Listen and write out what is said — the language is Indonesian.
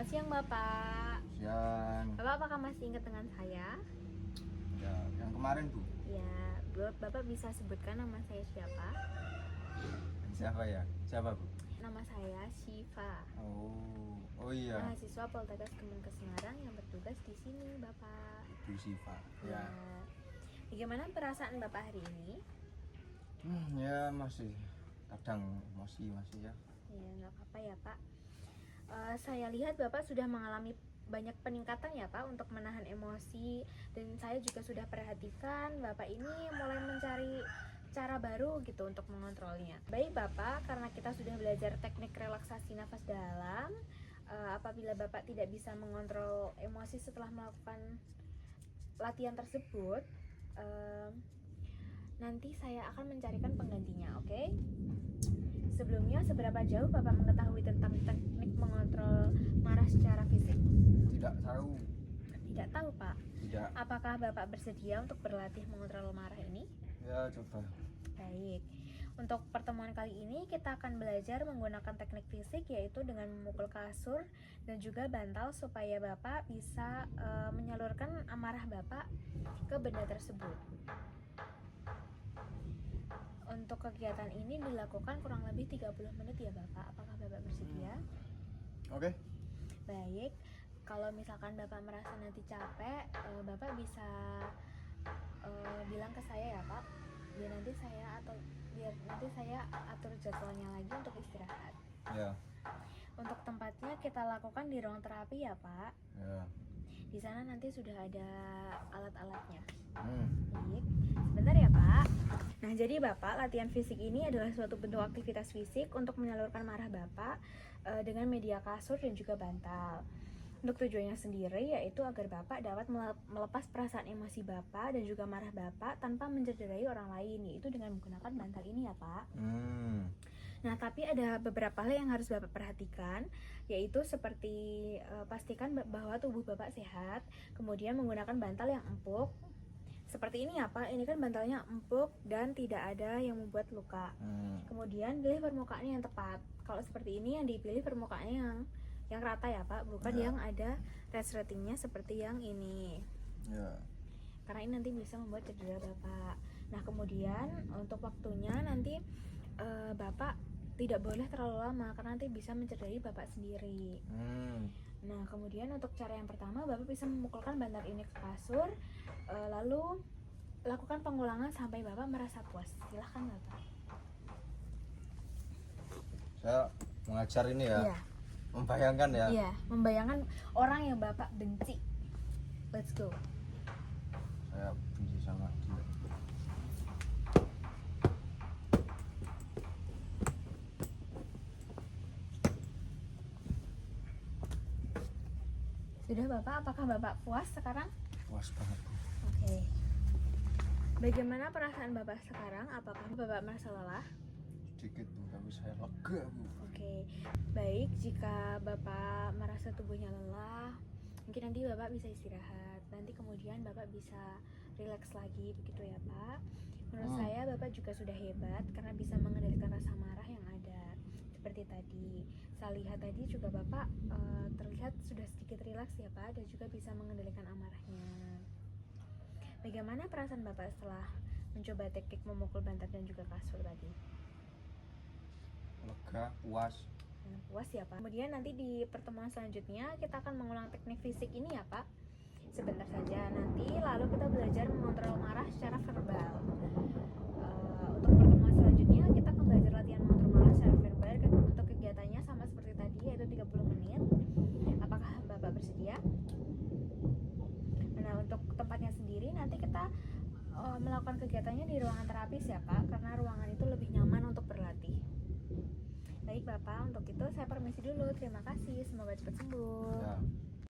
siang Bapak. Siang. Bapak apakah masih ingat dengan saya? Ya, yang kemarin Bu. Ya, Bapak bisa sebutkan nama saya siapa? Siapa ya? Siapa Bu? Nama saya Syifa. Oh iya. Mahasiswa Poltekkes Kemenkes Semarang yang bertugas di sini, Bapak. Bu Syifa. Ya. Bagaimana perasaan Bapak hari ini? Ya masih kadang emosi masih ya. Ya, nggak apa-apa ya Pak. Saya lihat Bapak sudah mengalami banyak peningkatan ya Pak untuk menahan emosi, dan saya juga sudah perhatikan Bapak ini mulai mencari cara baru gitu untuk mengontrolnya. Baik Bapak, karena kita sudah belajar teknik relaksasi nafas dalam, apabila Bapak tidak bisa mengontrol emosi setelah melakukan latihan tersebut, nanti saya akan mencarikan penggantinya, oke? Sebelumnya, seberapa jauh Bapak mengetahui tentang teknik mengontrol marah secara fisik? Tidak tahu. Tidak tahu, Pak. Tidak. Apakah Bapak bersedia untuk berlatih mengontrol marah ini? Ya coba. Baik. Untuk pertemuan kali ini kita akan belajar menggunakan teknik fisik, yaitu dengan memukul kasur dan juga bantal supaya Bapak bisa menyalurkan amarah Bapak ke benda tersebut. Untuk kegiatan ini dilakukan kurang lebih 30 menit ya Bapak. Apakah Bapak bersedia? Oke. Baik. Kalau misalkan Bapak merasa nanti capek, Bapak bisa bilang ke saya ya Pak. Biar nanti saya atur jadwalnya lagi untuk istirahat. Ya. Untuk tempatnya kita lakukan di ruang terapi ya Pak. Ya. Di sana nanti sudah ada alat-alatnya. Baik, sebentar ya Pak. Nah, jadi Bapak, latihan fisik ini adalah suatu bentuk aktivitas fisik untuk menyalurkan marah Bapak dengan media kasur dan juga bantal. Untuk tujuannya sendiri yaitu agar Bapak dapat melepas perasaan emosi Bapak dan juga marah Bapak tanpa mencederai orang lain, yaitu dengan menggunakan bantal ini ya Pak. Nah, tapi ada beberapa hal yang harus Bapak perhatikan, yaitu seperti pastikan bahwa tubuh Bapak sehat, kemudian menggunakan bantal yang empuk. Seperti ini ya Pak, ini kan bantalnya empuk dan tidak ada yang membuat luka. Kemudian pilih permukaan yang tepat. Kalau seperti ini yang dipilih permukaannya yang rata ya Pak, bukan yang ada resletingnya seperti yang ini. Ya. Karena ini nanti bisa membuat cedera Bapak. Nah, kemudian untuk waktunya nanti Bapak tidak boleh terlalu lama karena nanti bisa mencederai Bapak sendiri. Nah, kemudian untuk cara yang pertama, Bapak bisa memukulkan bantal ini ke kasur, lalu lakukan pengulangan sampai Bapak merasa puas. Silahkan Bapak. Saya mengajar ini ya. Iya. Membayangkan ya. Iya, membayangkan orang yang Bapak benci. Let's go. Saya benci sama dia. Sudah Bapak, apakah Bapak puas sekarang? Puas banget Bu. Oke. Bagaimana perasaan Bapak sekarang? Apakah Bapak merasa lelah? Sedikit Bu, tapi saya lega Bu. Oke. Baik, jika Bapak merasa tubuhnya lelah, mungkin nanti Bapak bisa istirahat. Nanti kemudian Bapak bisa rileks lagi, begitu ya Pak. Menurut saya Bapak juga sudah hebat karena bisa mengendalikan rasa marah yang ada. Seperti tadi, saya lihat tadi juga Bapak terlihat sudah sedikit rileks ya Pak, dan juga bisa mengendalikan amarahnya. Bagaimana perasaan Bapak setelah mencoba teknik memukul bantal dan juga kasur tadi? Lega, puas. Puas ya Pak. Kemudian nanti di pertemuan selanjutnya kita akan mengulang teknik fisik ini ya Pak. Sebentar saja nanti, lalu kita belajar mengontrol marah secara verbal. Untuk pertemuan selanjutnya kita akan belajar latihan mengontrol marah secara verbal. Untuk kegiatannya sama seperti tadi, yaitu 30 menit. Apakah Bapak bersedia? Nah, untuk tempatnya sendiri nanti kita melakukan kegiatannya di ruangan terapis ya Pak, karena ruangan itu lebih nyaman untuk berlatih. Baik Bapak, untuk itu saya permisi dulu. Terima kasih, semoga cepat sembuh. Ya.